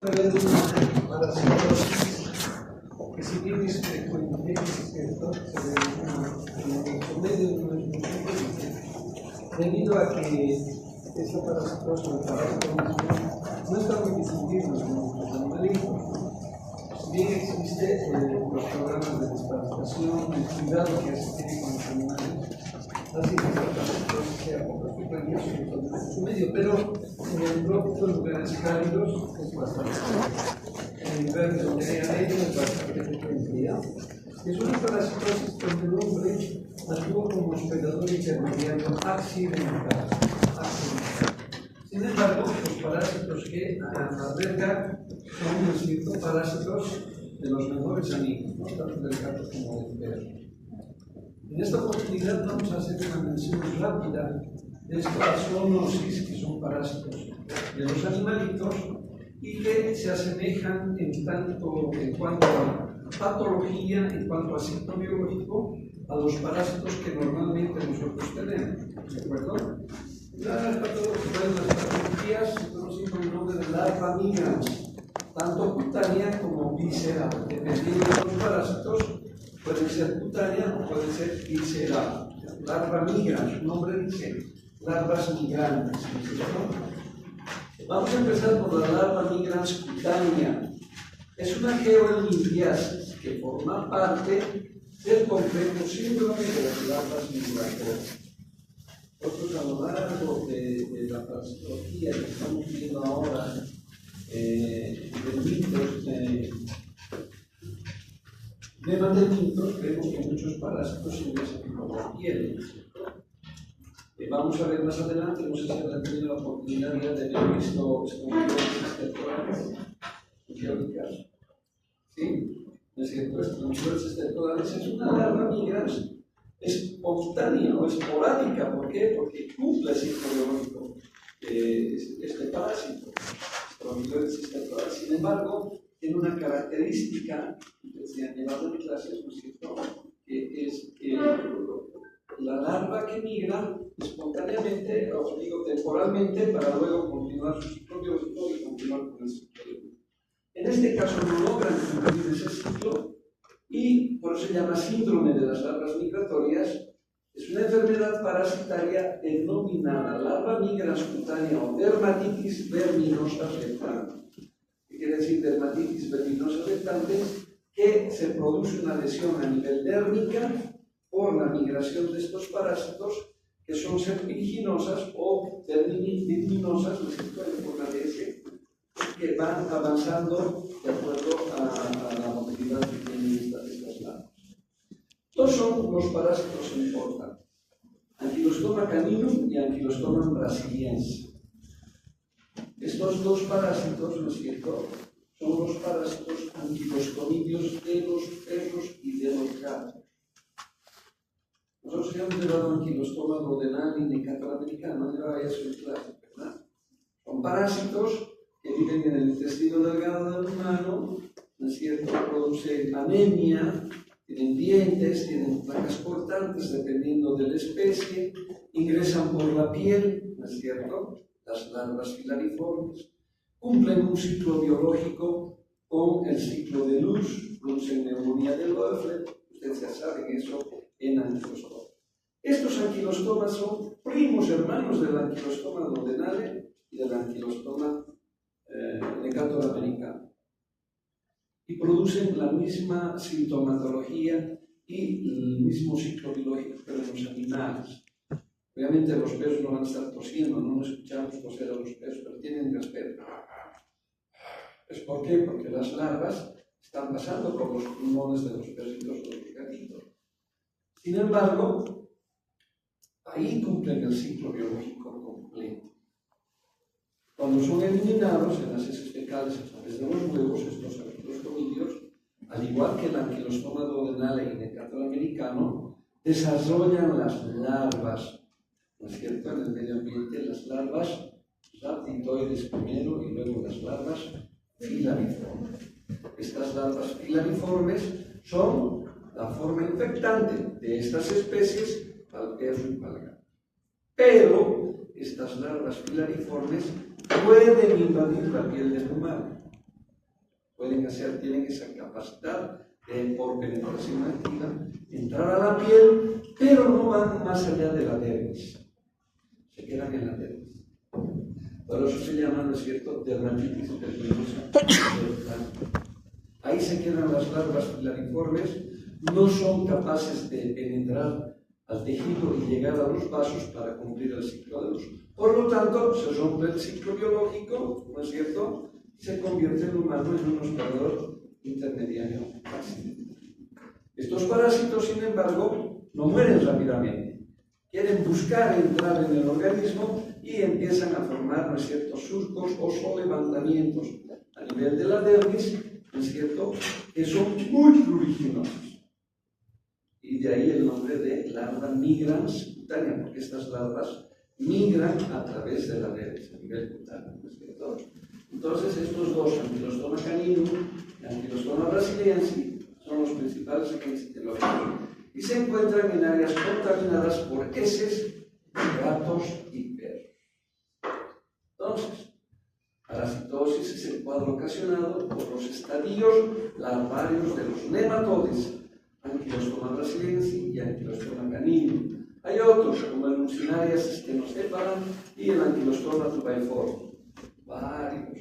Haber una parasitosis que si bien es frecuente, es cierto, se ve en el promedio no es muy frecuente, debido a que esta parasitosis o el parasitomismo no está muy distinguido en nuestros animalitos. Si bien existen los programas de desparasitación, el cuidado que se tiene con los animales, así que la parasitosis sea poco frecuente en su medio, pero en trópicos, lugares cálidos, es bastante frecuente. En lugares donde hay arena es bastante frecuente, ¿ya? Es una parasitosis donde el hombre actúa como hospedador intermediario accidental. Sin embargo, los parásitos que albergan son parásitos de los mejores amigos, ¿no? Tanto del gato como del perro. En esta oportunidad vamos a hacer una mención rápida de estas zoonosis, que son parásitos de los animalitos y que se asemejan en cuanto a patología, en cuanto a ciclo biológico, a los parásitos que normalmente nosotros tenemos. ¿De acuerdo? Las patologías se conocen con el nombre de larva migrans, tanto cutánea como visceral. Dependiendo de los parásitos, puede ser cutánea o puede ser visceral. Larva migrans, su nombre dice larvas migrantes. Vamos a empezar por la larva migrans cutánea. Es una geolimpiasis que forma parte del complejo síndrome de las larvas migrantes. Nosotros a lo largo de la parasitología que estamos viendo ahora, de mitos, de mantenimientos, vemos que muchos parásitos ingresan por la piel. Vamos a ver más adelante, no sé si habrán tenido la oportunidad de haber visto espongiolisis temporales geolíticas. ¿Sí? ¿No es cierto? Espongiolisis temporales es una larva migrans espontánea o esporádica. ¿Por qué? Porque cumple el ciclo biológico este parásito. Espongiolisis temporales. Sin embargo, tiene una característica que se ha llevado en clases, ¿no es cierto? Que es la larva que migra espontáneamente, os digo temporalmente, para luego continuar su ciclo biológico y continuar con el ciclo biológico. En este caso no logran cumplir ese ciclo y por eso se llama síndrome de las larvas migratorias. Es una enfermedad parasitaria denominada larva migrans cutánea o dermatitis verminosa afectante. ¿Qué quiere decir dermatitis verminosa afectante? Que se produce una lesión a nivel dérmica por la migración de estos parásitos que son serpiginosas o terminosas, no sé en forma de S, que van avanzando de acuerdo a la motilidad que tienen estas larvas. Dos son los parásitos importantes: Ankylostoma caninum y Ankylostoma brasiliensis. Estos dos parásitos, ¿no es cierto?, son los parásitos anquilostomidios de los perros y de los gatos. Nosotros ya hemos llevado Ankylostoma duodenale y necatolamericano, llevaba eso en clase, ¿verdad? Son parásitos que viven en el intestino delgado del humano, ¿no es cierto?, producen anemia, tienen dientes, tienen placas cortantes dependiendo de la especie, ingresan por la piel, ¿no es cierto?, las larvas filariformes, cumplen un ciclo biológico con el ciclo de luz, producen neumonía del Löffler, ustedes ya saben eso en Ankylostoma. Estos anquilostomas son primos hermanos del Ankylostoma duodenale y del Ankylostoma necatolamericano y producen la misma sintomatología y el mismo ciclo biológico que los animales. Obviamente los perros no van a estar tosiendo, no escuchamos toser a los perros, pero tienen que hacer. ¿Es por qué? Porque las larvas están pasando por los pulmones de los perritos o los gatitos. Sin embargo, ahí cumplen el ciclo biológico completo. Cuando son eliminados en las heces fecales a través de los huevos, estos anquilostomidios, al igual que el Ankylostoma duodenale y necatolamericano, desarrollan las larvas, ¿no es cierto?, en el medio ambiente, las larvas raptitoides primero y luego las larvas filariformes. Estas larvas filariformes son la forma infectante de estas especies para el perro y para el gato. Pero estas larvas filariformes pueden invadir la piel del humano. tienen esa capacidad de, por penetración activa, entrar a la piel, pero no van más allá de la dermis. Se quedan en la dermis. Por eso se llama, ¿no es cierto?, dermatitis pigmentosa. Ahí se quedan las larvas filariformes, no son capaces de penetrar al tejido y llegar a los vasos para cumplir el ciclo de luz. Por lo tanto, se rompe el ciclo biológico, ¿no es cierto?, y se convierte el humano en un hospedador intermediario accidental. Estos parásitos, sin embargo, no mueren rápidamente. Quieren buscar entrar en el organismo y empiezan a formar, ¿no es cierto?, surcos o levantamientos a nivel de la dermis, ¿no es cierto?, que son muy pruriginosos. Y de ahí el nombre de larva migrans cutánea, porque estas larvas migran a través de la dermis, a nivel cutáneo, ¿no es cierto? Entonces, estos dos, Ankylostoma caninum y Ankylostoma brasiliensis, son los principales agentes etiológicos y se encuentran en áreas contaminadas por heces de gatos y perros. Entonces, parasitosis es el cuadro ocasionado por los estadios larvarios de los nematodes, Ankylostoma brasiliensis y Ankylostoma caninum. Hay otros, como el Mucinarias stenocephala y el Ankylostoma tubaiforme. Varios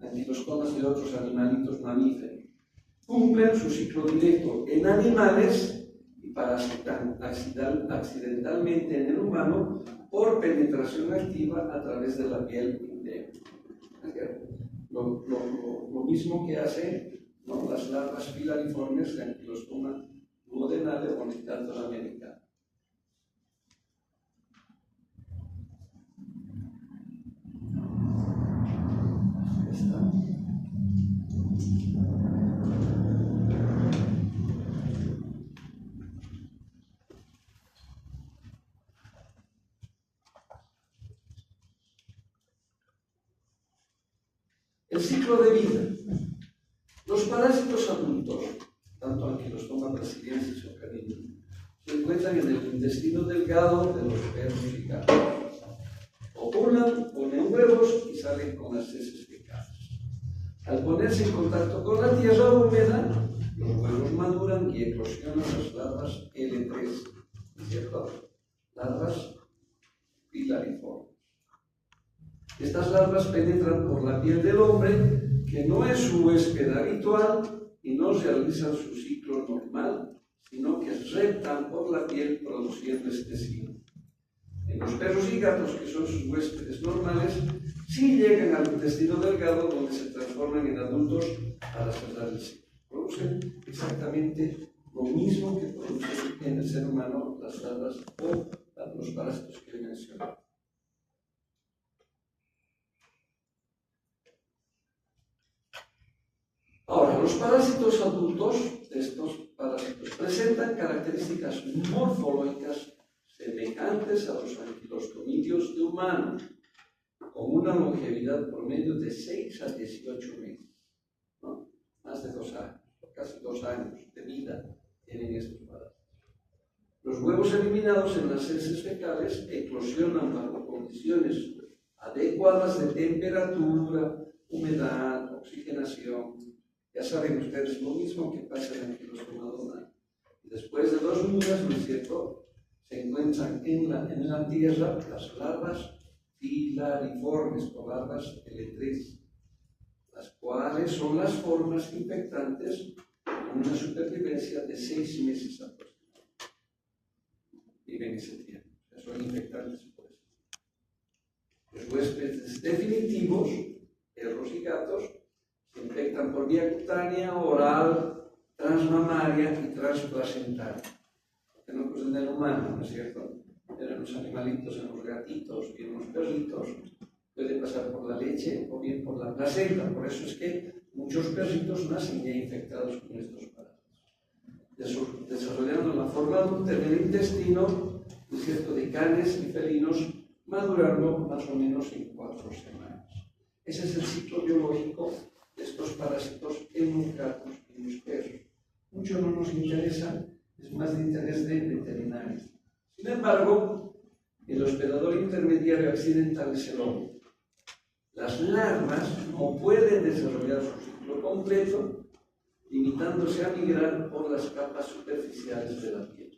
anquilostomas de otros animalitos mamíferos. Cumplen su ciclo directo en animales y parasitan accidentalmente en el humano por penetración activa a través de la piel interna. Lo mismo que hacen, ¿no?, las larvas filariformes de Ankylostoma duodenale o Nictator americana. El ciclo de vida. Los parásitos adultos, tanto Ankylostoma brasiliensis o caninum, se encuentran en el intestino delgado de los perros y gatos. Ovulan, ponen huevos y salen con las heces fecales. Al ponerse en contacto con la tierra húmeda, los huevos maduran y eclosionan las larvas L3, ¿cierto? Larvas filariformes. Estas larvas penetran por la piel del hombre, que no es su huésped habitual y no realizan su ciclo normal, sino que reptan por la piel produciendo este ciclo. En los perros y gatos, que son sus huéspedes normales, sí llegan al intestino delgado, donde se transforman en adultos para cerrar el ciclo. Producen exactamente lo mismo que producen en el ser humano las larvas o los parásitos que mencioné. Ahora, los parásitos adultos, estos parásitos, presentan características morfológicas semejantes a los anquilostomidios de humano, con una longevidad promedio de 6 a 18 meses, ¿no? Más de 2 años, casi 2 años de vida tienen estos parásitos. Los huevos eliminados en las heces fecales eclosionan bajo condiciones adecuadas de temperatura, humedad, oxigenación. Ya saben ustedes lo mismo que pasa en el Ankylostoma duodenale. Después de 2 días, ¿no es cierto?, se encuentran en la tierra las larvas filariformes o larvas L3, las cuales son las formas infectantes con una supervivencia de 6 meses aproximadamente. Viven ese tiempo, o sea, son infectantes por eso. Los huéspedes definitivos, perros y gatos, se infectan por vía cutánea, oral, transmamaria y transplacentaria. Que no pues en el humano, ¿no es cierto? En los animalitos, en los gatitos y en los perritos, puede pasar por la leche o bien por la placenta. Por eso es que muchos perritos nacen ya infectados con estos parásitos, desarrollando la forma adulta en el intestino, ¿no es cierto?, de canes y felinos, madurando más o menos en 4 semanas. Ese es el ciclo biológico de estos parásitos en los gatos y en los perros. Mucho no nos interesa, es más de interés de veterinarios. Sin embargo, el hospedador intermediario accidental es el hombre. Las larvas no pueden desarrollar su ciclo ciclo completo, limitándose a migrar por las capas superficiales de la piel.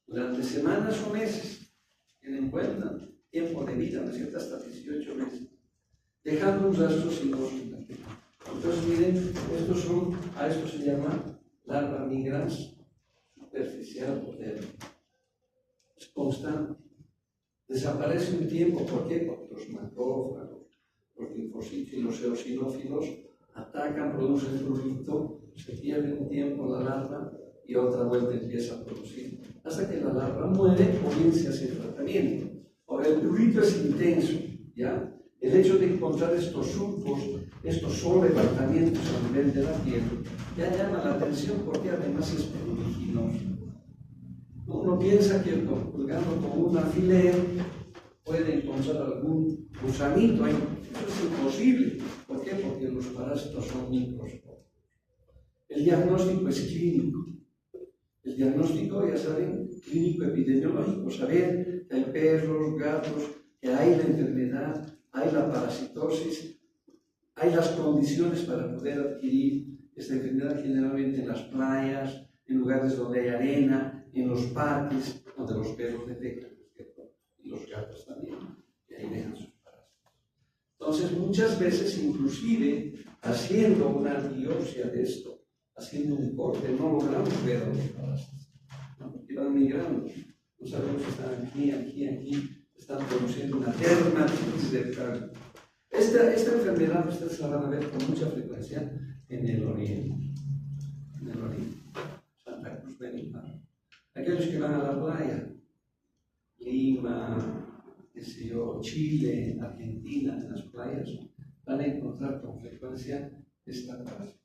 Durante semanas o meses, tienen en cuenta tiempo de vida, ¿no es cierto?, hasta 18 meses, dejando un rastro sinuoso en la piel. Entonces, miren, a esto se llama larva migrans superficial o dermis. Es constante. Desaparece un tiempo, ¿por qué? Porque los macrófagos, los linfocitos y los eosinófilos atacan, producen prurito, se pierde un tiempo la larva y otra vuelta empieza a producir, hasta que la larva muere o bien se hace el tratamiento. Ahora, el prurito es intenso, ¿ya? El hecho de encontrar estos surcos, estos sobrelevantamientos a nivel de la piel, ya llama la atención porque además es pruriginoso. Uno piensa que colgando con un alfiler puede encontrar algún gusanito ahí. Eso es imposible. ¿Por qué? Porque los parásitos son microscópicos. El diagnóstico es clínico. El diagnóstico, ya saben, clínico epidemiológico, saber que hay perros, gatos, que hay la enfermedad, hay la parasitosis, hay las condiciones para poder adquirir esta enfermedad generalmente en las playas, en lugares donde hay arena, en los parques, donde los perros defecan, ¿cierto? Y los gatos también, y ahí dejan sus parásitos. Entonces, muchas veces, inclusive, haciendo una biopsia de esto, haciendo un corte, no logramos ver a los parásitos, ¿no? Porque van migrando. No sabemos si están aquí, están produciendo una dermatitis rectal. Esta enfermedad ustedes la van a ver con mucha frecuencia en el oriente. Santa Cruz de Lima. Aquellos que van a la playa, Lima, Chile, Argentina, en las playas, van a encontrar con frecuencia esta parásito.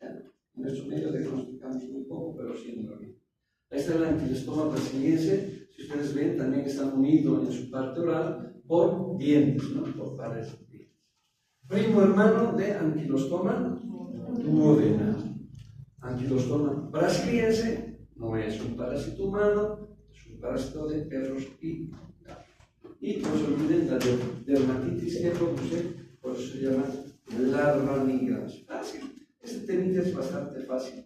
En nuestro medio diagnosticamos muy poco, pero sí en el oriente. Esta es la Ankylostoma brasiliense. Si ustedes ven, también están unidos en su parte oral por dientes, ¿no? Por pares de dientes. Primo hermano de Ankylostoma duodenal. Ankylostoma brasiliense no es un parásito humano, es un parásito de perros y gatos. Y no se olviden la dermatitis que produce, por eso se llama larva migrans. Fácil. Este temita es bastante fácil.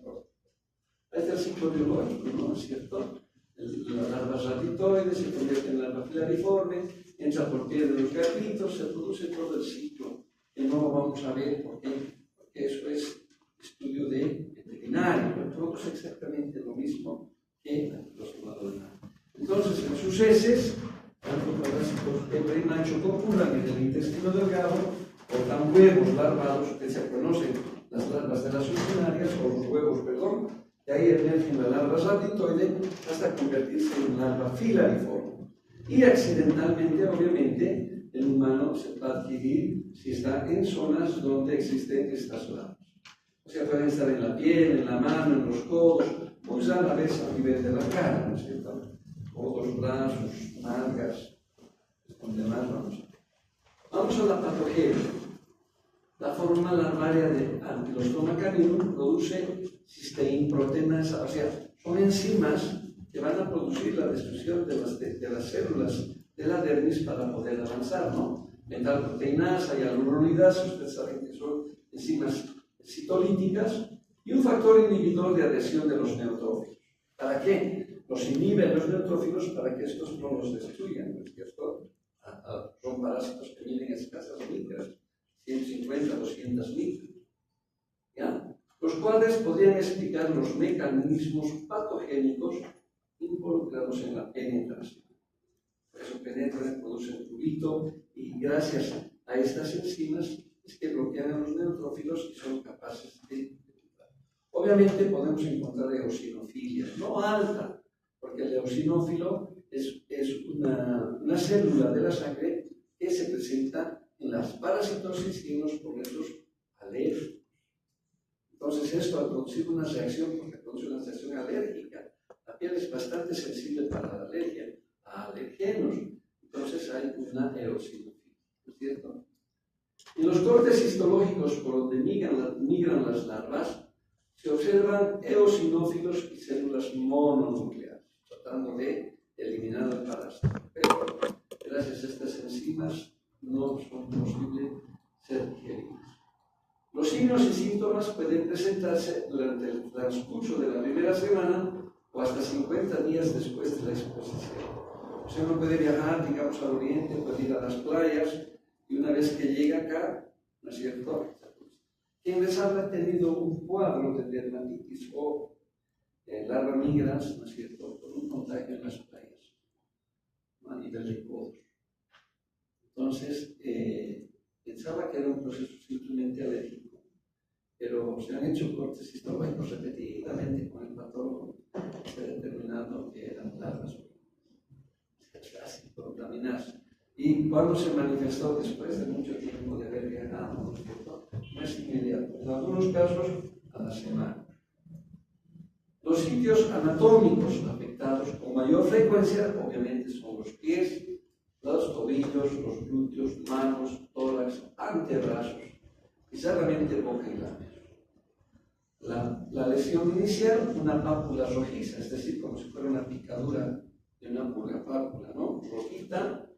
Este es el ciclo biológico, ¿no es cierto? La larva ratitoide se convierte en larva filariforme, entra por piel de los gatitos, se produce todo el ciclo, que no lo vamos a ver porque eso es estudio de veterinario, pero todo es exactamente lo mismo que los humanos. Entonces, en sus heces, tanto parásitos hembra y macho copulares en el intestino delgado, botan huevos larvados que se conocen las larvas de las urtinarias, o los huevos, perdón. De ahí emergen la larva ratitoide hasta convertirse en larva filariforme. Y accidentalmente, obviamente, el humano se va a adquirir si está en zonas donde existen estas larvas. O sea, pueden estar en la piel, en la mano, en los codos, muy rara vez a nivel de la cara, ¿no es cierto? Codos, brazos, nalgas, donde más vamos a ver. Vamos a la patogenia. La forma larvaria de Ankylostoma caninum produce cisteínproteínas, o sea, son enzimas que van a producir la destrucción de las células de la dermis para poder avanzar, ¿no? Metalproteinasa y aluronidasa, ustedes saben que son enzimas citolíticas, y un factor inhibidor de adhesión de los neutrófilos. ¿Para qué? Los inhiben los neutrófilos para que estos no los destruyan, ¿no es cierto? Son parásitos que miden escasas micras, 150, 200 micras, ¿ya? Los cuales podrían explicar los mecanismos patogénicos involucrados en la penetración. Por eso penetran, producen prurito, y gracias a estas enzimas es que bloquean a los neutrófilos y son capaces de penetrar. Obviamente podemos encontrar eosinofilia, no alta, porque el eosinófilo es una célula de la sangre que se presenta en las parasitosis y en los procesos alérgicos. Entonces, esto al producir una reacción, porque produce una reacción alérgica, la piel es bastante sensible para la alergia, a alergenos. Entonces, hay una eosinofilia, ¿no es cierto? En los cortes histológicos por donde migran las larvas, se observan eosinófilos y células mononucleares, tratando de eliminar el parásito. Pero, gracias a estas enzimas, no son posibles ser digeridas. Los signos y síntomas pueden presentarse durante el transcurso de la primera semana o hasta 50 días después de la exposición. O sea, uno puede viajar, digamos, al oriente, puede ir a las playas, y una vez que llega acá, ¿no es cierto?, quien les habrá tenido un cuadro de dermatitis o larva migrans, ¿no es cierto?, por un contagio en las playas, ¿no?, a nivel de codos. Entonces, pensaba que era un proceso simplemente alérgico, pero se han hecho cortes histológicos repetidamente con el patólogo, se ha determinado que eran larvas contaminadas. Y cuando se manifestó después de mucho tiempo de haber viajado, ¿no es cierto?, no es inmediato, en algunos casos a la semana. Los sitios anatómicos afectados con mayor frecuencia, obviamente, son los pies, los tobillos, los glúteos, manos, tórax, antebrazos y solamente boca y labios. La lesión inicial, una pápula rojiza, es decir, como si fuera una picadura de una pulga, pápula, ¿no?, rojita,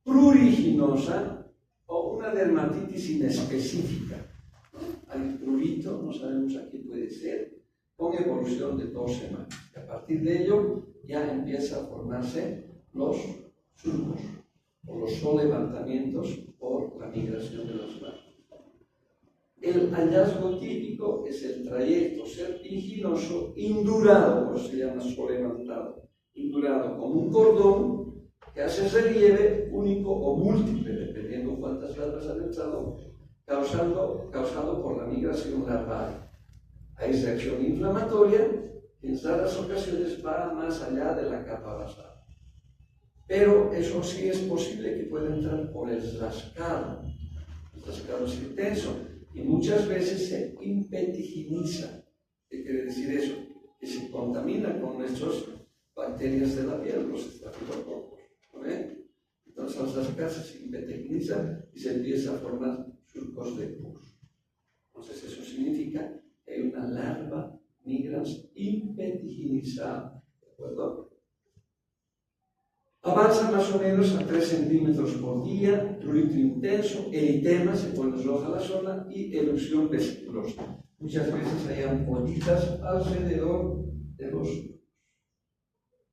pruriginosa o una dermatitis inespecífica. Hay prurito, no sabemos a qué puede ser, con evolución de 2 semanas. Y a partir de ello ya empieza a formarse los surcos o los solevantamientos por la migración de las larvas. El hallazgo típico es el trayecto serpinginoso indurado, por eso se llama solevantado, indurado con un cordón que hace relieve único o múltiple, dependiendo cuántas larvas han entrado, causado por la migración larvaria. Hay reacción inflamatoria que en raras ocasiones va más allá de la capa basal. Pero eso sí es posible que pueda entrar por el rascado. El rascado es intenso y muchas veces se impetiginiza. ¿Qué quiere decir eso? Que se contamina con nuestras bacterias de la piel, los estafilococos. ¿No ven? Entonces al rascarse se impetiginiza y se empieza a formar surcos de pus. Entonces eso significa que hay una larva migrans impetiginizada. ¿De acuerdo? Avanza más o menos a 3 centímetros por día, prurito intenso, eritema, se pone roja la zona, y erupción vesiculosa. Muchas veces hay ampollitas alrededor de los surcos.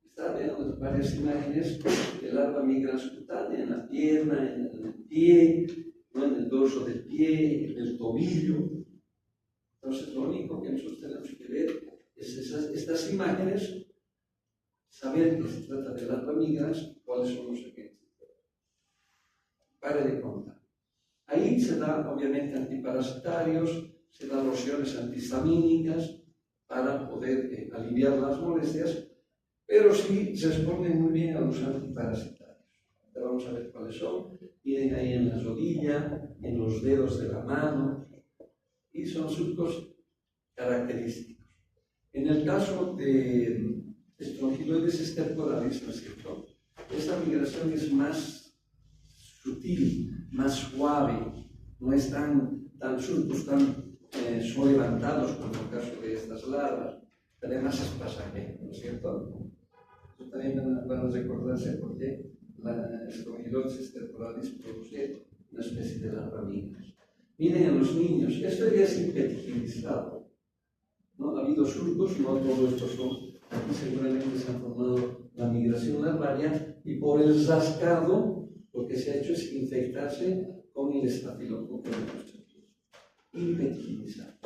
Está viendo varias imágenes de larva migrans cutánea en la pierna, en el pie, ¿no?, en el dorso del pie, en el tobillo. Entonces, lo único que nosotros tenemos que ver es estas imágenes, saber que se trata de larva migrans, cuáles son los agentes. Pare de contar. Ahí se dan, obviamente, antiparasitarios, se dan lociones antihistamínicas para poder aliviar las molestias, pero sí responden muy bien a los antiparasitarios. Ahora vamos a ver cuáles son. Miren ahí en la rodilla, en los dedos de la mano, y son surcos característicos. En el caso de Strongyloides stercoralis, ¿no es cierto?, esta migración es más sutil, más suave, no es tan surcos tan levantados como en el caso de estas larvas. Además es pasajero, ¿no es cierto? Eso también van a recordarse porque la Strongyloides stercoralis produce una especie de larva migras. Miren a los niños, esto ya es impetiginizado, ¿no? Ha habido surcos, no todos estos son, aquí seguramente se ha formado la migración larvaria, y por el rascado lo que se ha hecho es infectarse con el estafilococo de nuestros pies. Impetiginizado.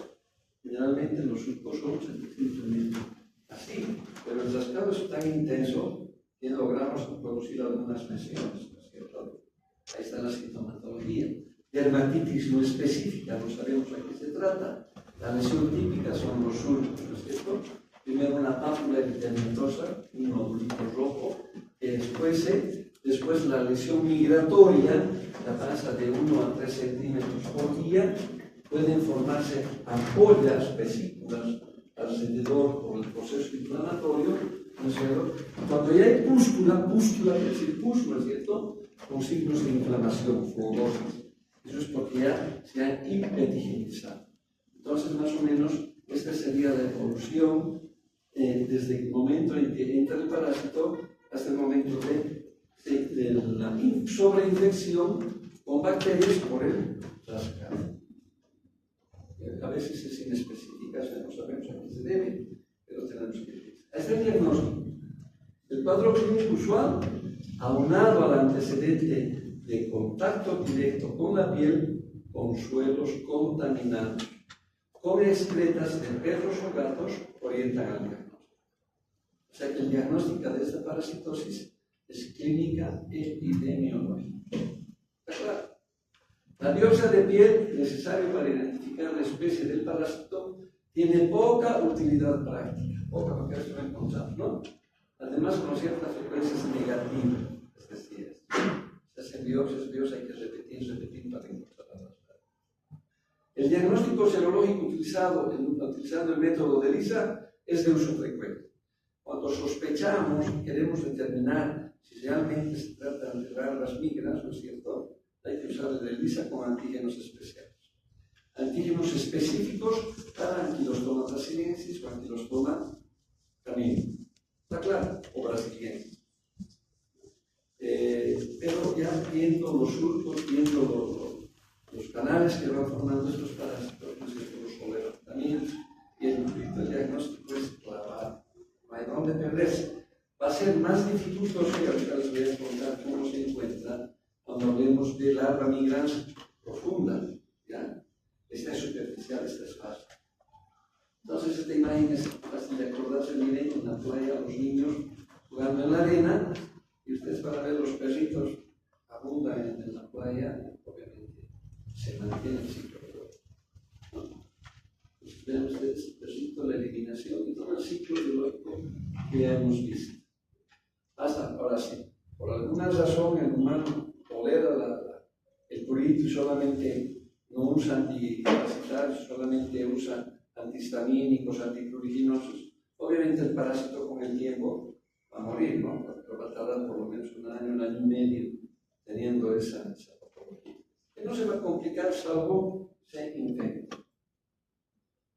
Generalmente los surcos son simplemente así, pero el rascado es tan intenso que logramos producir algunas lesiones, ¿no es cierto? Ahí está la sintomatología. Dermatitis no específica, no sabemos a qué se trata. La lesión típica son los surcos, ¿no es cierto? Primero una pápula eritematosa, un nódulo rojo, que después la lesión migratoria, la pasa de 1 a 3 centímetros por día, pueden formarse ampollas, vesículas, alrededor por el proceso inflamatorio, ¿no es cierto? Cuando ya hay pústula quiere decir pus, ¿no es cierto?, con signos de inflamación, fibrosis. Eso es porque ya se ha impetiginizado. Entonces, más o menos, esta sería la evolución desde el momento en que entra el parásito hasta el momento de la sobreinfección con bacterias por el rascado. a veces es inespecífica, ya no sabemos a qué se debe, pero tenemos que ver. Este es el diagnóstico. El cuadro clínico usual, aunado al antecedente de contacto directo con la piel, con suelos contaminados, con excretas de perros o gatos, orientan al diagnóstico. O sea que el diagnóstico de esta parasitosis es clínica epidemiológica. ¿Está claro? La biopsia de piel, necesario para identificar la especie del parásito, tiene poca utilidad práctica, poca porque eso lo encontramos, ¿no? Además, con ciertas frecuencias negativas, es decir, se hacen biopsias hay que repetir para encontrar la respuesta. El diagnóstico serológico utilizando el método de Lisa es de uso frecuente. Cuando sospechamos y queremos determinar si realmente se trata de larvas migras, ¿no es cierto?, hay que usar el de Lisa con antígenos especiales. Antígenos específicos para Ankylostoma brasiliensis o Ankylostoma canino. ¿Está claro? O brasiliensis. Pero ya viendo los surcos, viendo los canales que van formando estos parásitos, ¿no es cierto?, los solerotamientos, y el diagnóstico es clavado. No hay dónde perderse. Va a ser más dificultoso, y ahorita les voy a contar cómo se encuentra cuando hablemos de larva migrans profunda. ¿Ya? Esta es superficial, esta es fácil. Entonces, esta imagen es fácil de acordarse. Miren en la playa los niños jugando en la arena, y ustedes van a ver los perritos abundan en la playa, obviamente se mantiene el ciclo. ¿No? Pues vean ustedes el perrito, la eliminación y todo el ciclo biológico que ya hemos visto. Ahora sí, por alguna razón el humano tolera el prurito y solamente no usa antiparasitarios, solamente usa antihistamínicos, antipruriginosos. Obviamente el parásito con el tiempo va a morir, ¿no? Pero va a tardar por lo menos un año y medio teniendo esa patología. Que no se va a complicar salvo se infecte.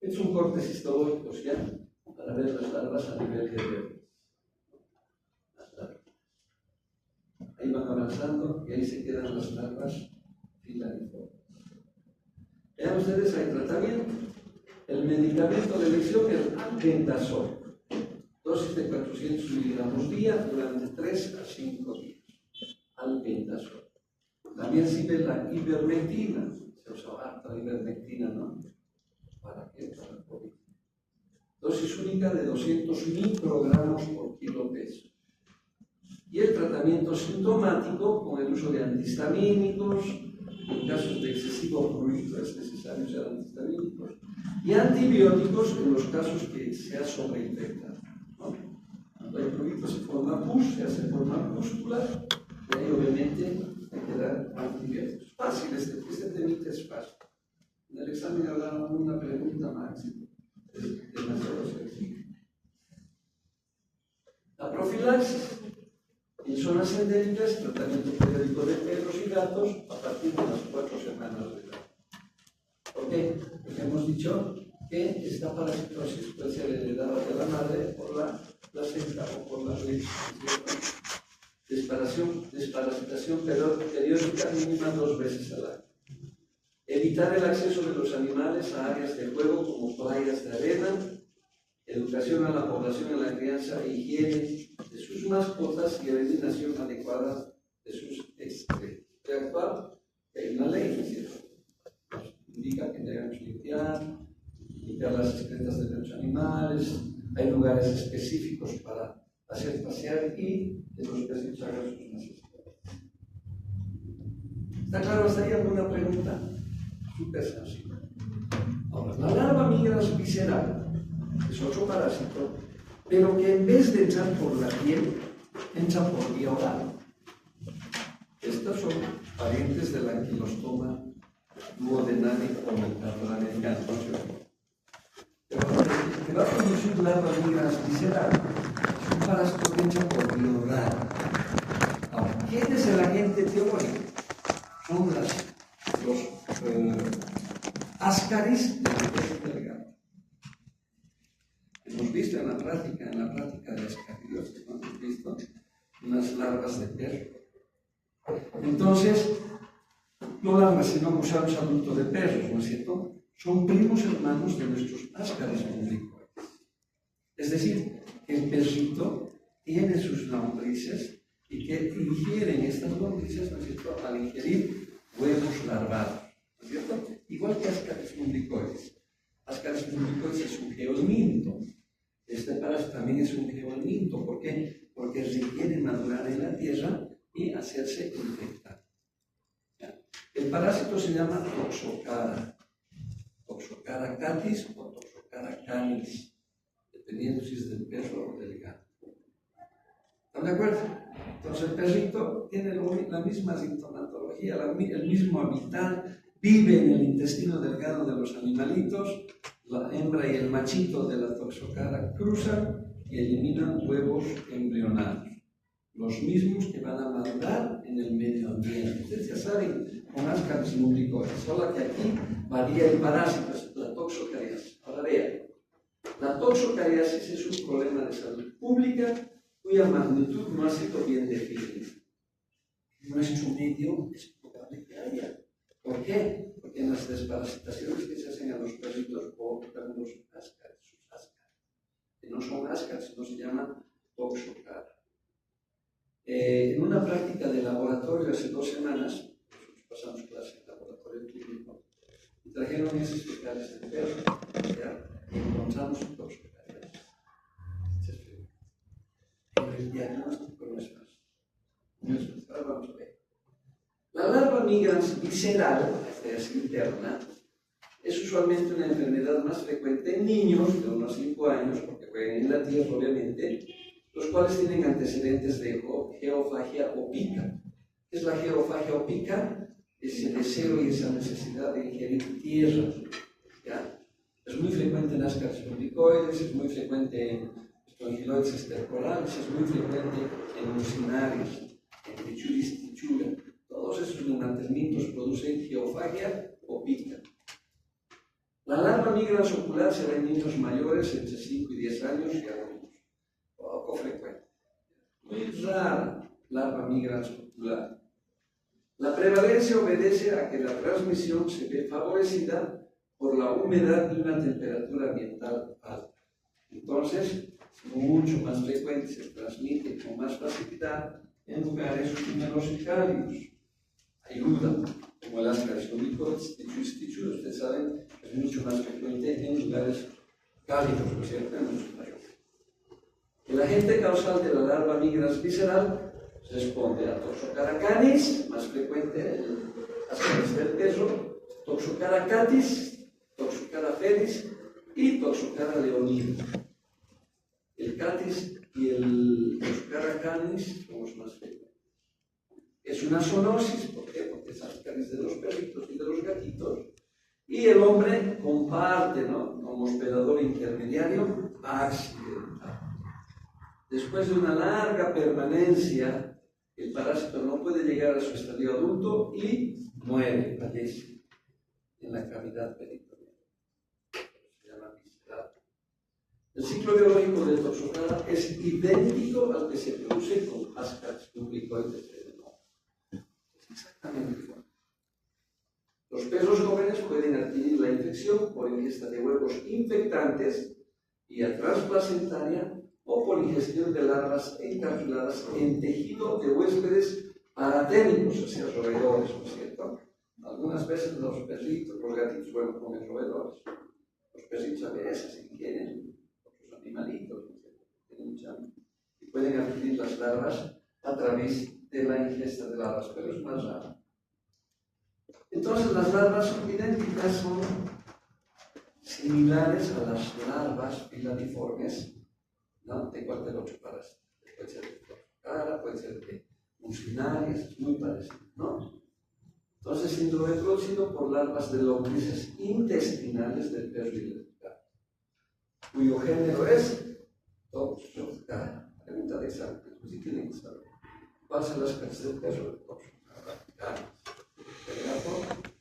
Es un corte histológico ya para ver las larvas a nivel de verdes. Ahí van avanzando y ahí se quedan las larvas filariformes. Vean ustedes, hay tratamiento. El medicamento de elección es albendazol, dosis de 400 miligramos día durante 3 a 5 días. Albendazol. También sirve la ivermectina. Se usa harta ivermectina, ¿no? ¿Para qué? Para el COVID. Dosis única de 200 microgramos por kilo peso. Y el tratamiento sintomático con el uso de antihistamínicos, en casos de excesivo prurito es necesario usar antihistamínicos, y antibióticos en los casos que sea sobreinfectado, ¿no? Cuando hay prurito se forma pus, se hace forma pústula, y ahí obviamente hay que dar antibióticos. Fácil, este temita es fácil. En el examen habrá una pregunta máxima, es demasiado sencillo. La profilaxis. En zonas endémicas, tratamiento periódico de perros y gatos a partir de las 4 semanas de edad. ¿Por qué? Porque hemos dicho que esta parasitosis puede ser heredada de la madre por la placenta o por la leche. Desparasitación periódica mínima 2 veces al año. Evitar el acceso de los animales a áreas de juego como playas de arena. Educación a la población en la crianza e higiene de sus mascotas y eliminación adecuada de sus excretas. De actuar, hay una ley, ¿no es cierto? Nos indica que debemos limpiar las excretas de los animales, hay lugares específicos para hacer pasear y que los perritos hagan sus necesidades. ¿Está claro hasta ahí alguna pregunta? Súper sencilla. Ahora, la larva migras visceral es otro parásito, pero que en vez de entrar por la piel, entra por vía oral. Estos son parientes del Ankylostoma duodenale o americano. Pero el que va a producir larva migras visceral es un parásito que entra por vía oral. Ahora, ¿quién es el agente teórico? Son los ascaris del gato. Hemos visto en la práctica de ascariosis, ¿no? Hemos visto unas larvas de perro. Entonces, no larvas, sino gusanos adultos de perros, ¿no es cierto? son primos hermanos de nuestros ascaris umbilicoides. Es decir, que el perrito tiene sus lombrices y que ingieren estas lombrices, ¿no es cierto?, al ingerir huevos larvados, ¿no es cierto? Igual que ascaris umbilicoides. Ascaris umbilicoides es un geominto. Este parásito también es un geominto. ¿Por qué? Porque requiere madurar en la tierra y hacerse infectar. El parásito se llama Toxocara. Toxocara catis o Toxocara canis, dependiendo si es del perro o del gato. ¿Están de acuerdo? Entonces el perrito tiene la misma sintomatología, el mismo hábitat, vive en el intestino delgado de los animalitos, la hembra y el machito de la Toxocara cruzan y eliminan huevos embrionarios, los mismos que van a madurar en el medio ambiente. Ustedes ya saben, con ascaris umbilicoides, solo que aquí varía el parásito, es la toxocariasis. Ahora vean, la toxocariasis es un problema de salud pública cuya magnitud no ha sido bien definida. En nuestro medio es probable que haya. ¿Por qué? Porque en las desparasitaciones que se hacen a los perritos botan los ascaris, sus ascaris, que no son ascaris, sino se llaman toxocara. En una práctica de laboratorio hace 2 semanas, nosotros pasamos clase en laboratorio clínico, y trajeron esos fecales de perro, ¿ya? Y encontramos toxocariasis. Pero el diagnóstico no es fácil. Ahora vamos a ver. La larva migrans visceral, es interna, es usualmente una enfermedad más frecuente en niños de unos 5 años, porque juegan en la tierra, obviamente, los cuales tienen antecedentes de geofagia opica. ¿Qué es la geofagia opica? Ese deseo y esa necesidad de ingerir tierra. ¿Ya? Es muy frecuente en ascaris umbilicoides, es muy frecuente en strongyloides estercorales, es muy frecuente en mucinarios, en Trichuris trichura. Todos esos nematodmitos producen geofagia opica. La larva migrans ocular se da en niños mayores entre 5 y 10 años y adultos. Poco frecuente. Muy rara larva migrans ocular. La prevalencia obedece a que la transmisión se ve favorecida por la humedad y una temperatura ambiental alta. Entonces, mucho más frecuente, se transmite con más facilidad en lugares húmedos y cálidos. Ayuda, como el ascaris umbilicoides, trichura, ustedes saben, es mucho más frecuente en lugares cálidos, ¿no es cierto? En nuestro país. El agente causal de la larva migrans visceral responde a Toxocara canis, más frecuente en el ascaris del perro, Toxocara catis, Toxocara felis y Toxocara leonina. El catis y el Toxocara canis son los más frecuentes. Es una zoonosis, ¿por qué? Porque es ascaris de los perritos y de los gatitos. Y el hombre comparte, ¿no?, como hospedador intermediario accidental. Después de una larga permanencia, el parásito no puede llegar a su estadio adulto y muere, fallece en la cavidad peritoneal. Se llama visceral. El ciclo biológico del Toxocara es idéntico al que se produce con ascaris umbilicoides. Es exactamente igual. Los perros jóvenes pueden adquirir la infección por ingesta de huevos infectantes vía transplacentaria o por ingestión de larvas encapsuladas en tejido de huéspedes paratémicos, o sea, roedores, ¿no es cierto? Algunas veces los perritos, los gatitos, bueno, comen roedores. Los perritos a veces ingieren otros animalitos, ¿no es cierto? Tienen mucha hambre y pueden adquirir las larvas a través de la ingesta de larvas, pero es más raro. Entonces las larvas son idénticas, son similares a las larvas filatiformes, ¿no?, de cualquier otro parásito. Puede ser de Toxocara, puede ser de mucinarias, es muy parecido, ¿no? Entonces, siendo reproducido por larvas de lombrices intestinales del perro y del gato, cuyo género es Toxocara. Pregunta de examen, pues sí tienen que saber. ¿Cuáles son las especies del perro? Toxocara. El gato,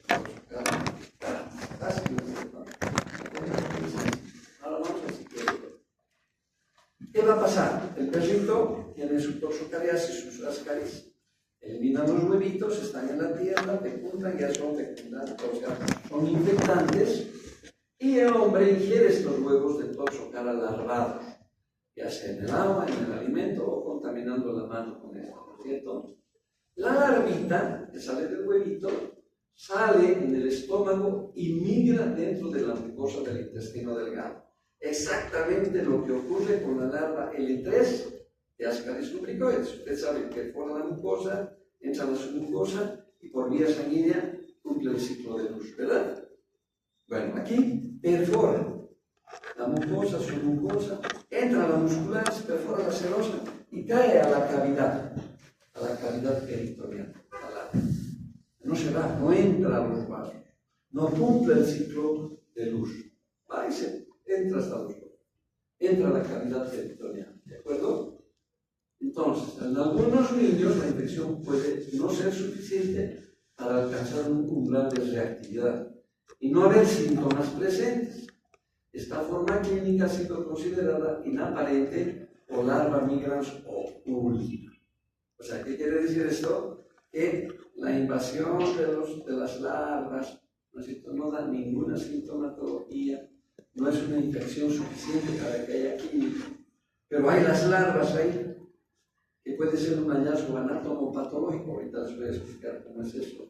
Toxocara. Ahora vamos a ver. ¿Qué va a pasar? El perrito tiene su toxocariasis, sus ascaris, eliminan los huevitos, están en la tierra, fecundan, ya son fecundantes, o sea, son infectantes, el hombre ingiere estos huevos de toxocar larvados, ya sea en el agua, en el alimento o contaminando la mano con esto, ¿no es cierto? La larvita que sale del huevito sale en el estómago y migra dentro de la mucosa del intestino delgado. Exactamente lo que ocurre con la larva L3 de Ascaris lubricoides. Usted sabe que por la mucosa, entra a la submucosa y por vía sanguínea cumple el ciclo de luz, ¿verdad? Bueno, aquí perfora la mucosa, submucosa, entra a la muscular, se perfora la serosa y cae a la cavidad peritoneal. No se va, no entra a los vasos, no cumple el ciclo de luz. Va y se entra hasta los vasos, entra a la cavidad peritoneal, ¿de acuerdo? Entonces, en algunos niños la infección puede no ser suficiente para alcanzar un umbral de reactividad y no haber síntomas presentes. Esta forma clínica ha sido considerada inaparente o larva migrans occulta. O sea, ¿qué quiere decir esto? Que la invasión de las larvas, ¿no es cierto?, no da ninguna sintomatología, no es una infección suficiente para que haya química, pero hay las larvas ahí, que puede ser un hallazgo anatomopatológico, ahorita les voy a explicar cómo es eso.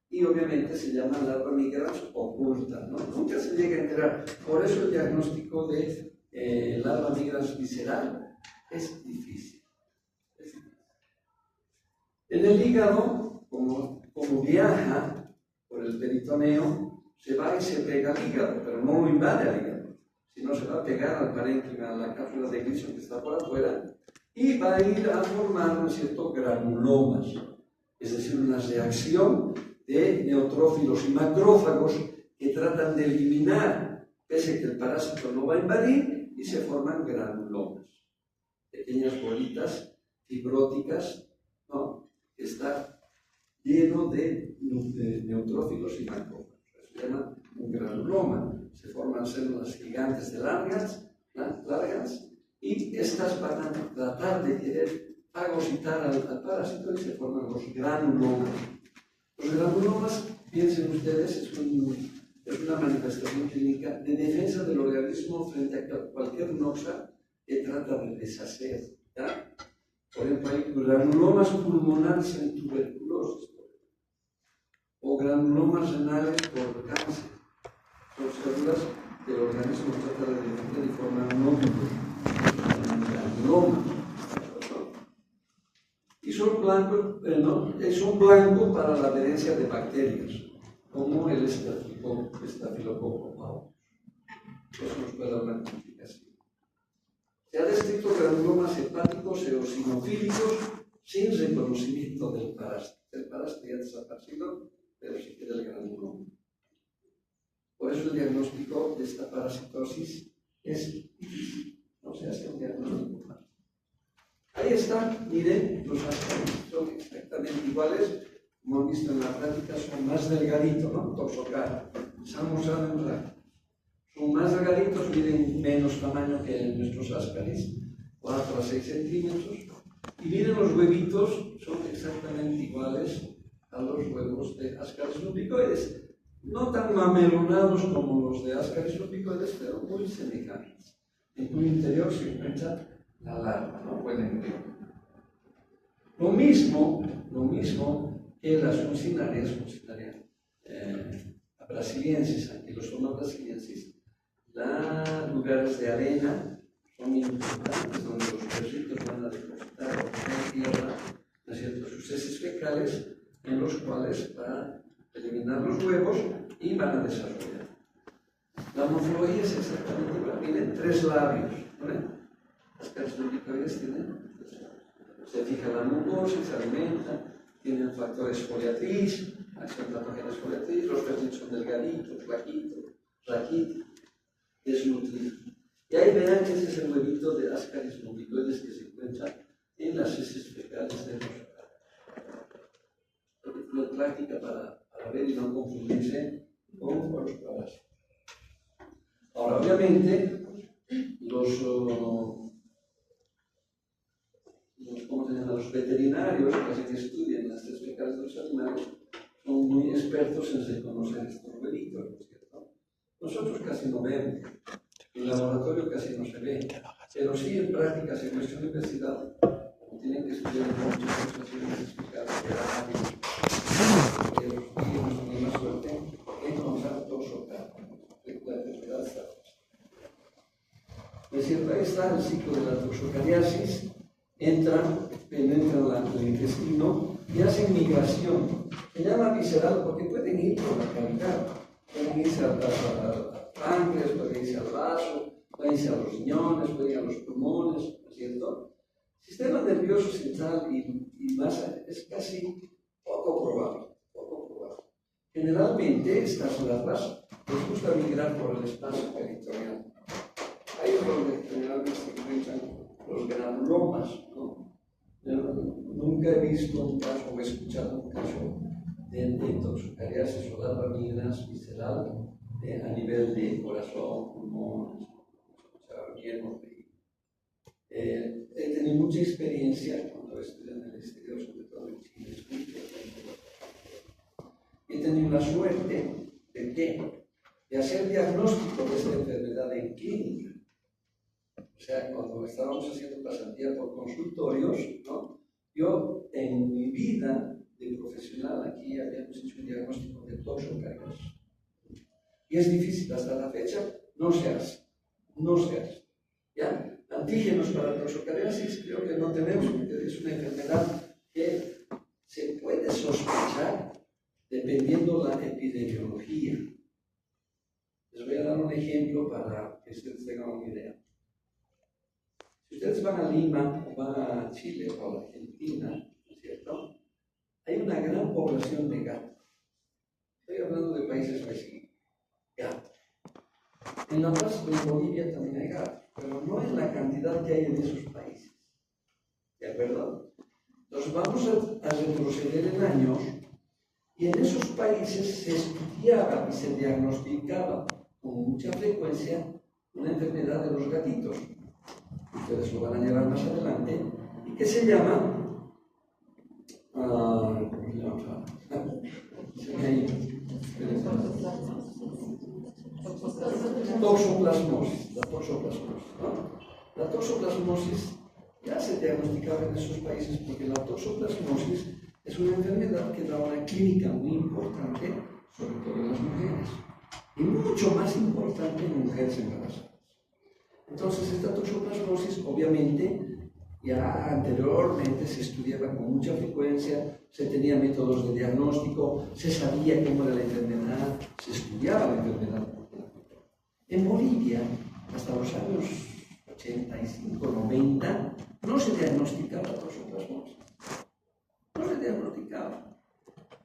Y obviamente se llama larva migrans oculta, ¿no? Nunca se llega a enterar. Por eso el diagnóstico de larva migrans visceral es difícil. En el hígado, como viaja por el peritoneo, se va y se pega al hígado, pero no lo invade al hígado, sino se va a pegar al parénquima, a la cápsula de Gleason que está por afuera, y va a ir a formar, ¿no es cierto?, granulomas, es decir, una reacción de neutrófilos y macrófagos que tratan de eliminar, pese a que el parásito no va a invadir, y se forman granulomas, pequeñas bolitas fibróticas, ¿no?, que está lleno de neutrófilos y macrófagos. Se llama un granuloma. Se forman células gigantes de largas, y estas van a tratar de querer fagocitar al parásito y se forman los granulomas. Los granulomas, piensen ustedes, es una manifestación clínica de defensa del organismo frente a cualquier noxa que trata de deshacer, ¿ya? Por ejemplo, hay granulomas pulmonares en tuberculosis o granulomas renales por cáncer. Son células que el organismo trata de defender y forman nódulos, granulomas. Y son blancos para la adherencia de bacterias, como el estafilococo aureus. Eso nos puede dar una complicación. Se ha descrito granulomas hepáticos eosinofílicos sin reconocimiento del parásito. El parásito ya ha desaparecido, pero sí queda el granuloma. Por eso el diagnóstico de esta parasitosis es difícil. No se hace un diagnóstico fácil. Ahí están, miren, los ascaris son exactamente iguales, como han visto en la práctica, son más delgaditos, ¿no? Toxocar, Salmosaurus. Son más delgaditos, miden menos tamaño que nuestros ascaris, 4 a 6 centímetros, y miren los huevitos, son exactamente iguales a los huevos de Ascaris lumbricoides. No tan mamelonados como los de Ascaris lumbricoides, pero muy semejantes. En cuyo interior se encuentra la larva, ¿no? Pueden ver. Lo mismo que las funcionarias brasiliensis, Ankylosoma brasiliensis, lugares de arena son importantes donde los perritos van a depositar en tierra, ¿no es cierto?, sus heces fecales, en los cuales van a eliminar los huevos y van a desarrollar. La morfología es exactamente igual. Miren, 3 labios, ¿no? Las Ascaris lumbricoides tienen 3 labios. Se fija la mucosa y se alimenta, tienen factores foliatriz, acción patógenas foliatriz, los perritos son delgaditos, flaquitos, raquíticos, desnutridos. Y ahí verán que ese es el huevito de Ascaris lumbricoides que se encuentra en las heces fecales de los la práctica para ver y no confundirse con los parásitos. Ahora, obviamente, los veterinarios que estudian las heces fecales de los animales son muy expertos en reconocer estos huevitos, ¿no es cierto? nosotros casi no vemos, en el laboratorio casi no se ve, pero sí en prácticas en nuestra universidad, como tienen que estudiar muchas cosas, tienen que explicar que los niños tienen más suerte en encontrar toxocardia. Es decir, ahí está el ciclo de la toxocariasis, penetran el intestino y hacen migración. Se llama visceral porque pueden ir por la cavidad, pueden irse al páncreas, pueden irse al vaso, pueden irse a los riñones, pueden ir a los pulmones, ¿no es cierto? Sistema nervioso central y masa es casi poco probable. Generalmente estas larvas les gusta migrar por el espacio peritoneal. Ahí es donde generalmente se encuentran los granulomas, ¿no? Nunca he visto un caso o he escuchado un caso de toxocariasis o larva migras visceral a nivel de corazón, pulmones, llenos de... he tenido mucha experiencia cuando estudié en el exterior, sobre todo en Chile. He tenido la suerte de qué? De hacer diagnóstico de esta enfermedad en clínica. O sea, cuando estábamos haciendo pasantía por consultorios, ¿no? Yo en mi vida de profesional aquí habíamos hecho un diagnóstico de toxocariasis. Y es difícil, hasta la fecha no se hace. ¿Ya? Antígenos para toxocariasis creo que no tenemos, porque es una enfermedad que se puede sospechar dependiendo la epidemiología. Les voy a dar un ejemplo para que ustedes tengan una idea. Si ustedes van a Lima, o van a Chile, o a la Argentina, ¿no es cierto? Hay una gran población de gatos. Estoy hablando de países vecinos. Gatos. En La Paz, en Bolivia también hay gatos, pero no en la cantidad que hay en esos países. ¿De acuerdo? Entonces vamos a retroceder en años. Y en esos países se estudiaba y se diagnosticaba con mucha frecuencia una enfermedad de los gatitos. Ustedes lo van a llevar más adelante. Y que se llama... ¿cómo se llama? Toxoplasmosis. La toxoplasmosis, ¿no? La toxoplasmosis ya se diagnosticaba en esos países porque la toxoplasmosis es una enfermedad que da una clínica muy importante, sobre todo en las mujeres, y mucho más importante en mujeres embarazadas. Entonces, esta toxoplasmosis, obviamente, ya anteriormente se estudiaba con mucha frecuencia, se tenían métodos de diagnóstico, se sabía cómo era la enfermedad, se estudiaba la enfermedad. En Bolivia, hasta los años 85, 90, no se diagnosticaba toxoplasmosis. No se diagnosticaba.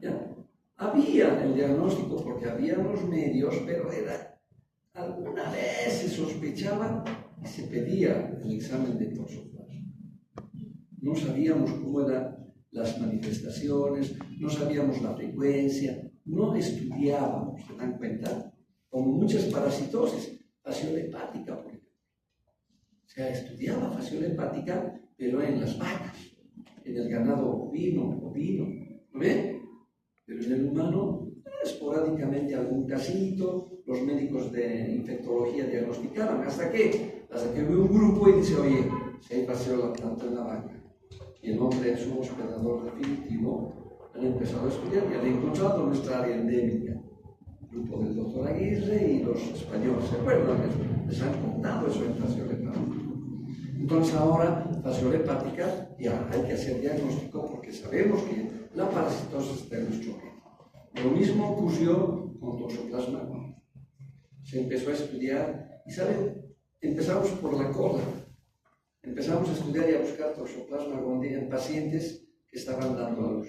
¿Ya? Había el diagnóstico porque había los medios, pero alguna vez se sospechaba y se pedía el examen de toxoplasma. No sabíamos cómo eran las manifestaciones, no sabíamos la frecuencia, no estudiábamos, ¿se dan cuenta? Como muchas parasitosis, fasciola hepática, por ejemplo. O sea, estudiaba fasciola hepática, pero en las vacas, en el ganado ovino, ¿no ven? Pero en el humano, esporádicamente algún casito, los médicos de infectología diagnosticaban, hasta que ve un grupo y dice, oye, si hay fasciola tanto en la vaca, y el hombre es un hospedador definitivo, han empezado a estudiar y han encontrado nuestra área endémica. El grupo del doctor Aguirre y los españoles, ¿se acuerdan? Les han contado eso en fasciola hepática. Entonces ahora, fasciola hepática, ya hay que hacer diagnóstico porque sabemos que la parasitosis está en nuestro cuerpo. Lo mismo ocurrió con toxoplasma gondii. Se empezó a estudiar y, ¿saben? Empezamos por la cola. Empezamos a estudiar y a buscar toxoplasma gondii en pacientes que estaban dando a luz.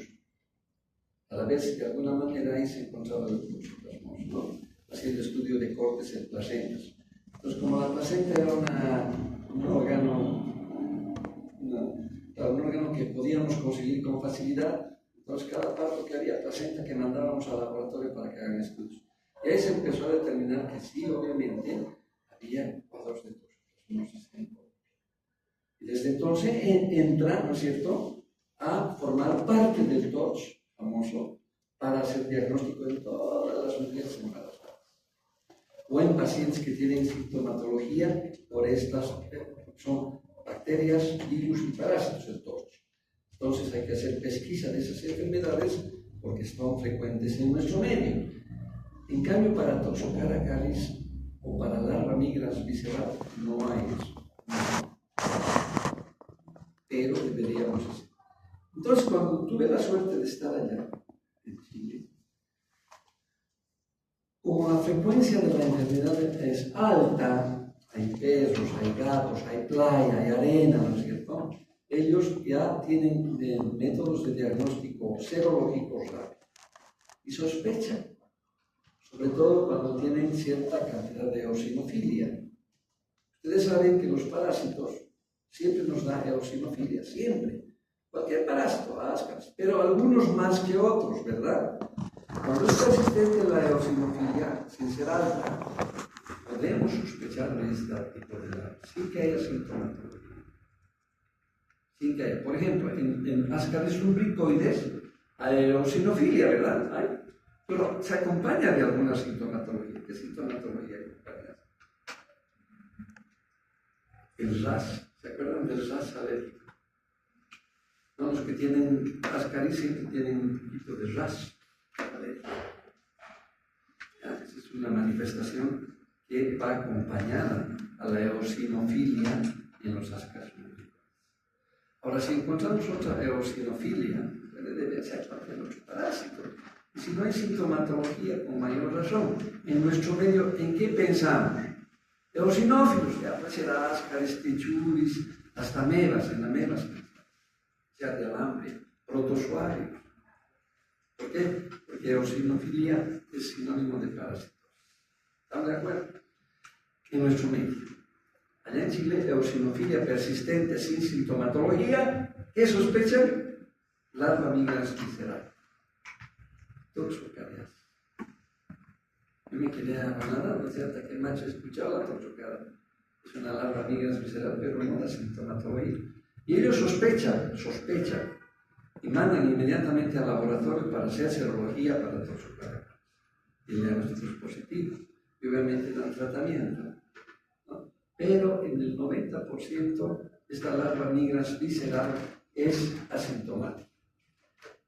A la vez, de alguna manera, ahí se encontraba el toxoplasmosis, ¿no? Haciendo estudio de cortes en placentas. Entonces, como la placenta era un órgano que podíamos conseguir con facilidad, entonces cada parto que había placenta que mandábamos al laboratorio para que hagan estudios. Y ahí se empezó a determinar que sí, obviamente, había cuadros de toxoplasmosis en el cuerpo. Y desde entonces entra, ¿no es cierto?, a formar parte del TOCH famoso para hacer diagnóstico de todas las mujeres embarazadas. O pacientes que tienen sintomatología por estas, son bacterias, virus y parásitos en todos. Entonces hay que hacer pesquisa de esas enfermedades porque son frecuentes en nuestro medio. En cambio, para Toxocara calis o para larva migrans visceral no hay eso. Pero deberíamos hacer. Entonces, cuando tuve la suerte de estar allá, en Chile, como la frecuencia de la enfermedad es alta, hay perros, hay gatos, hay playa, hay arena, ¿no es cierto? Ellos ya tienen métodos de diagnóstico serológicos rápidos y sospechan, sobre todo cuando tienen cierta cantidad de eosinofilia. Ustedes saben que los parásitos siempre nos dan eosinofilia, siempre. Cualquier parásito, ascaris, pero algunos más que otros, ¿verdad? Cuando es persistente la eosinofilia, sin ser alta, podemos sospechar de este tipo de larvas, sin que haya sintomatología. Sin que haya, por ejemplo, en ascaris lumbricoides hay eosinofilia, ¿verdad? Hay, pero se acompaña de alguna sintomatología. ¿Qué sintomatología acompaña? El RAS, ¿se acuerdan del RAS alérgico? No, los que tienen ascaris siempre tienen un poquito de RAS alérgico. Esa es una manifestación que va acompañada a la eosinofilia en los ascaris. Ahora, si encontramos otra eosinofilia, debe ser cualquier otro parásito. Y si no hay sintomatología, con mayor razón, en nuestro medio, ¿en qué pensamos? Eosinófilos, ya puede ser ascaris, techuris, hasta amebas, en amebas, ya de alambre, protozoarios. ¿Por qué? Porque eosinofilia es sinónimo de parásito. ¿Están de acuerdo? En nuestro medio. Allá en Chile, eosinofilia persistente sin sintomatología, ¿qué sospechan? Larva migrans visceral. Toxocarias. Yo me quería hablar, ¿no es cierto? Que el macho escuchaba la toxocara. Es una larva migrans visceral, pero no da sintomatología. Y ellos sospechan, y mandan inmediatamente al laboratorio para hacer serología para toxocara. Y el diagnóstico es positivo. Y obviamente dan tratamiento. ¿No? Pero en el 90% esta larva migrans visceral es asintomática.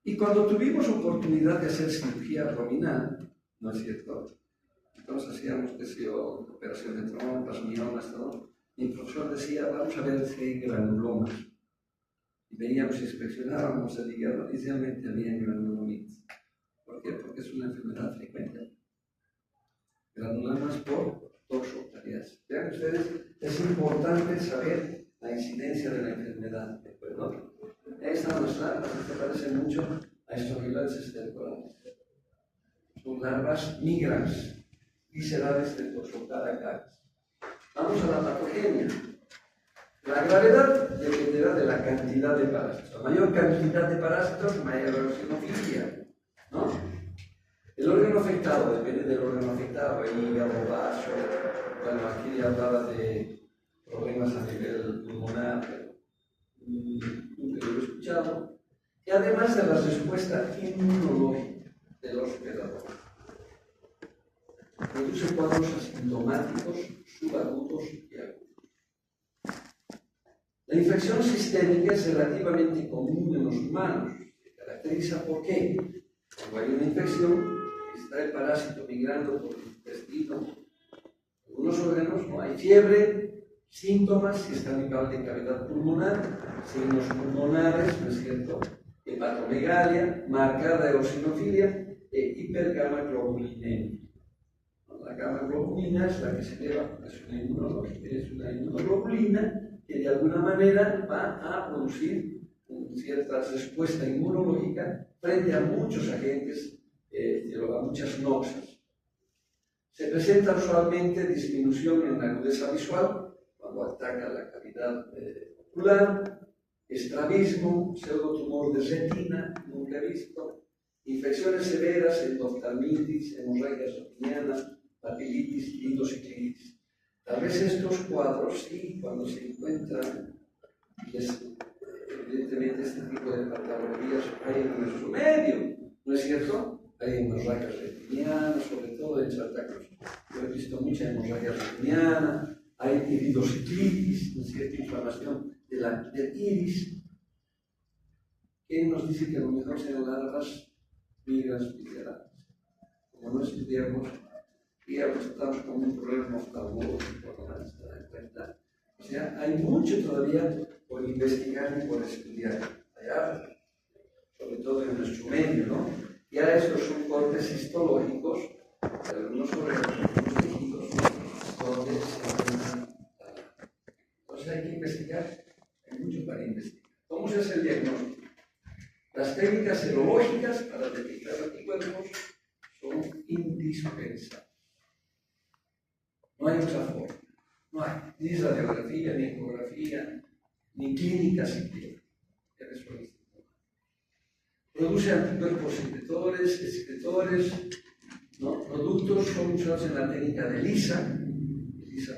Y cuando tuvimos oportunidad de hacer cirugía abdominal, ¿no es cierto? Entonces hacíamos, operación de trompas, miomas, todo. Mi profesor decía, vamos a ver si hay granulomas. Y veíamos, inspeccionábamos el hígado y realmente había granulomitis. ¿Por qué? Porque es una enfermedad frecuente. Granulomas por toxocarias. Vean ustedes, es importante saber la incidencia de la enfermedad. ¿De acuerdo? Estas dos larvas se parecen mucho a Staphylococcus estercolans. Son larvas migrans, viscerales de Toxocara calis. Vamos a la patogenia. La gravedad dependerá de la cantidad de parásitos. A mayor cantidad de parásitos, mayor eosinofilia, ¿no? El órgano afectado, depende del órgano afectado, el hígado, vaso. Bueno, aquí ya hablaba de problemas a nivel pulmonar, pero nunca lo he escuchado. Y además de la respuesta inmunológica del hospedador. Produce cuadros asintomáticos, subagudos y agudos. La infección sistémica es relativamente común en los humanos. Se caracteriza por qué. Cuando hay una infección, está el parásito migrando por el intestino. En algunos órganos no hay fiebre, síntomas, si está en cavidad pulmonar, signos pulmonares, ¿no es cierto? Hepatomegalia, marcada eosinofilia e hipergamaglobulinemia. La gamma-globulina es la que se eleva, es una inmunoglobulina que de alguna manera va a producir cierta respuesta inmunológica frente a muchos agentes, a muchas noxas. Se presenta usualmente disminución en la agudeza visual cuando ataca la cavidad ocular, estrabismo, pseudotumor de retina, nunca visto, infecciones severas, endoftalmitis, hemorragias retinianas, papilitis, lindociclitis. Tal vez estos cuadros, sí, cuando se encuentran, evidentemente este tipo de patologías hay en nuestro medio, ¿no es cierto? Hay hemorragias retinianas, sobre todo en Santa Cruz. Yo he visto mucha hemorragia retiniana, hay iridociclitis, ¿no es cierto? Inflamación del iris. ¿Quién nos dice que lo mejor sean larvas migras viscerales? Como no estudiamos, y ahora estamos con un problema oftalmológico, ¿no? Se dan cuenta. O sea, hay mucho todavía por investigar y por estudiar allá, sobre todo en nuestro medio, ¿no? Ya estos son cortes histológicos, pero no sobre los tejidos, donde se encuentran. Entonces hay que investigar, hay mucho para investigar. ¿Cómo se hace el diagnóstico? Las técnicas serológicas para detectar anticuerpos son indispensables. No hay otra forma. No hay ni radiografía, ni ecografía, ni clínica siquiera. Produce anticuerpos excretores, ¿no? Productos son usados en la técnica de ELISA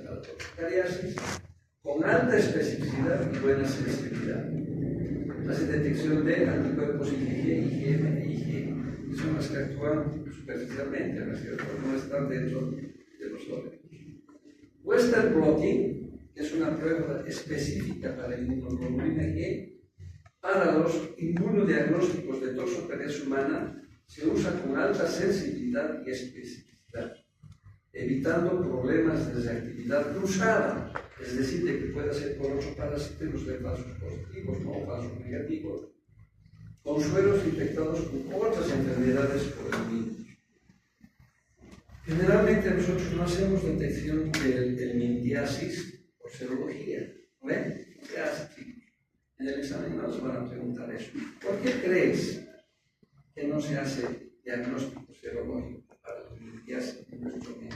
para toxocariasis, con alta especificidad y buena sensibilidad. Hace detección de anticuerpos IgG, IgM e IgE, que son las que actúan superficialmente, ¿no es cierto? No están dentro de los órganos. Western blotting, que es una prueba específica para inmunoglobulina G, para los inmunodiagnósticos de toxocariasis humana, se usa con alta sensibilidad y especificidad, evitando problemas de reactividad cruzada, es decir, de que pueda ser por otro parásito y nos dé falsos positivos, no falsos negativos, con suelos infectados con otras enfermedades por el virus. Generalmente nosotros no hacemos detección del helmintiasis por serología, ¿no ven? No se hace, chicos. En el examen nos van a preguntar eso. ¿Por qué crees que no se hace diagnóstico serológico para la helmintiasis en nuestro medio?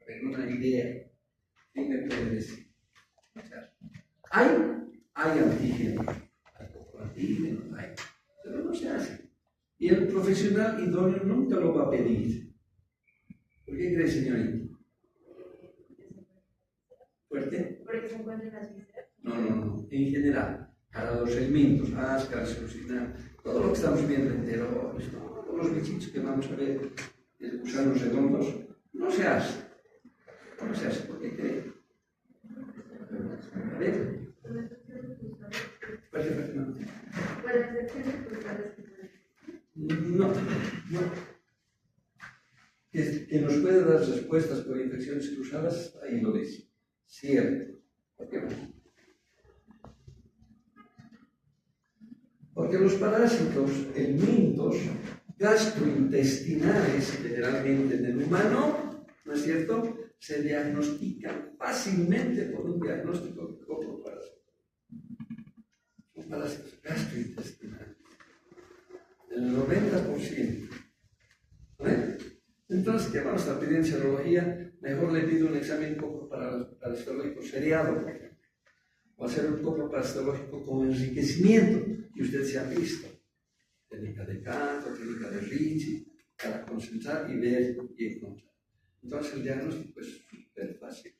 A ver, una idea. ¿Quién me puede decir? Hay antígenos, hay poco antígenos, pero no se hace. Y el profesional idóneo nunca lo va a pedir. ¿Por qué cree, señorita? ¿Fuerte? Porque se encuentra en las vísceras. No. En general, para los helmintos, áscaras, succinar, todo lo que estamos viendo entero, todos los bichitos que vamos a ver, los gusanos redondos, no se hace. No se hace. ¿Por qué cree? A ver. Perfectamente. No. Que nos puede dar respuestas por infecciones cruzadas, ahí lo dice. Cierto. ¿Por qué no? Porque los parásitos helmintos gastrointestinales, generalmente en el humano, ¿no es cierto?, se diagnostican fácilmente por un diagnóstico de coproparásito. Son parásitos gastrointestinales. El 90%. ¿Vale? Entonces, ¿qué vamos a pedir en serología? Mejor le pido un examen coproparasitológico seriado, por ejemplo. O hacer un coproparasitológico con enriquecimiento, que usted se ha visto. Técnica de Cantor, técnica de Ricci, para concentrar y ver y encontrar. Entonces, el diagnóstico es súper fácil.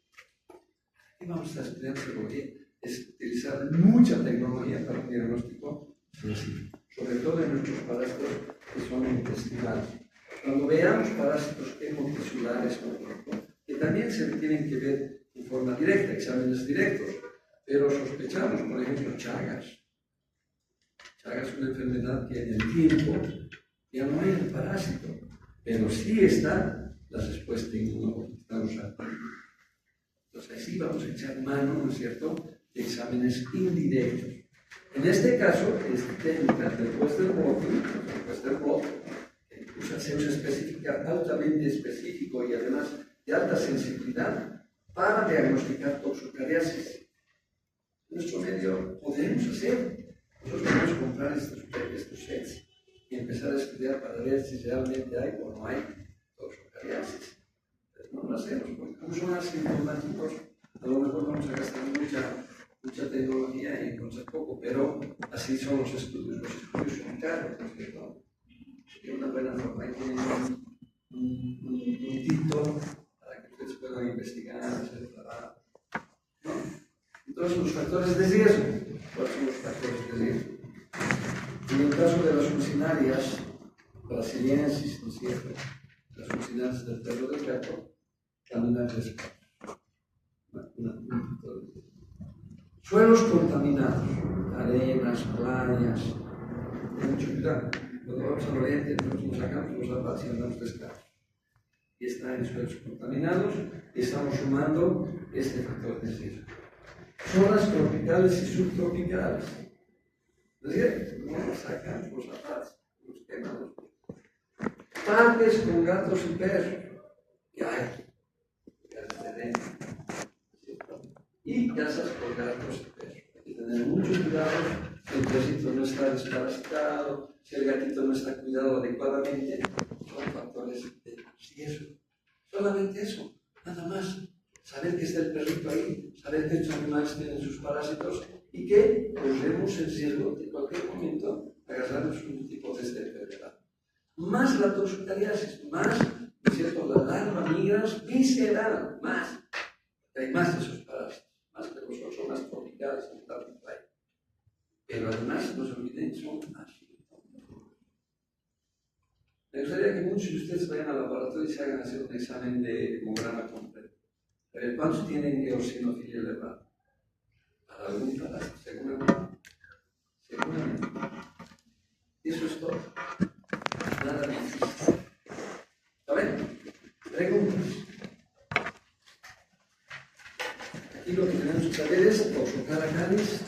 Aquí vamos a estudiar serología, es utilizar mucha tecnología para un diagnóstico sencillo, sobre todo en nuestros parásitos que son intestinales. Cuando veamos parásitos hemotisulares, por ejemplo, que también se tienen que ver en forma directa, exámenes directos, pero sospechamos, por ejemplo, Chagas. Chagas es una enfermedad que en el tiempo ya no hay el parásito, pero sí está la respuesta inmunológica. Entonces, así vamos a echar mano, ¿no es cierto?, de exámenes indirectos. En este caso, esta técnica del Western blotting, se usa específica, altamente específico y además de alta sensibilidad para diagnosticar toxocariasis. En nuestro medio podemos hacer, nosotros podemos comprar estos sets y empezar a estudiar para ver si realmente hay o no hay toxocariasis. Pero no lo hacemos, porque como son asintomáticos, a lo mejor vamos a gastar mucha tecnología y encontrar poco, pero así son los estudios. Los estudios son caros, ¿no es cierto? De una buena forma, hay que tener un título para que ustedes puedan investigar, hacer el trabajo. ¿No? Entonces, los factores de riesgo. ¿Cuáles son los factores de riesgo? En el caso de las funcionarias brasilienses, ¿no es cierto? Las funcionarias intestinales del perro del gato, caminar descalzo. Suelos contaminados, arenas, playas, ten mucho cuidado. Cuando vamos al oriente, nosotros nos sacamos los zapatos y andamos descalzos. Y está en suelos contaminados y estamos sumando este factor de riesgo. Zonas tropicales y subtropicales. Es decir, no sacamos los zapatos, los quemamos. Parques con gatos y perros. Y hay. Y casas con gatos y perros. Hay que tener mucho cuidado si el perrito no está desparasitado, si el gatito no está cuidado adecuadamente. Son factores de riesgo. Solamente eso, nada más. Saber que está el perrito ahí, saber que estos animales tienen sus parásitos y que corremos el riesgo de cualquier momento agarrarnos un tipo de esta enfermedad. Más la toxocariasis, más, ¿no es cierto?, la larva migras visceral, más. Hay más de esos parásitos, más que los otros, más tropicales, pero además, no se olviden, son asintomáticos. Me gustaría que muchos de ustedes vayan al laboratorio y se hagan hacer un examen de hemograma completo. A ver, ¿cuántos tienen eosinofilia elevada? Para algún parásito, seguramente. Seguramente. Eso es todo. Nada más. A ver, preguntas. Aquí lo que tenemos que saber es toxocaracaris.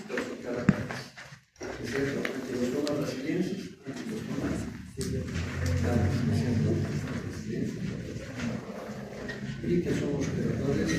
Es cierto, anquilosoma brasiliensis, anquilosoma canis, es cierto. Y que son los predadores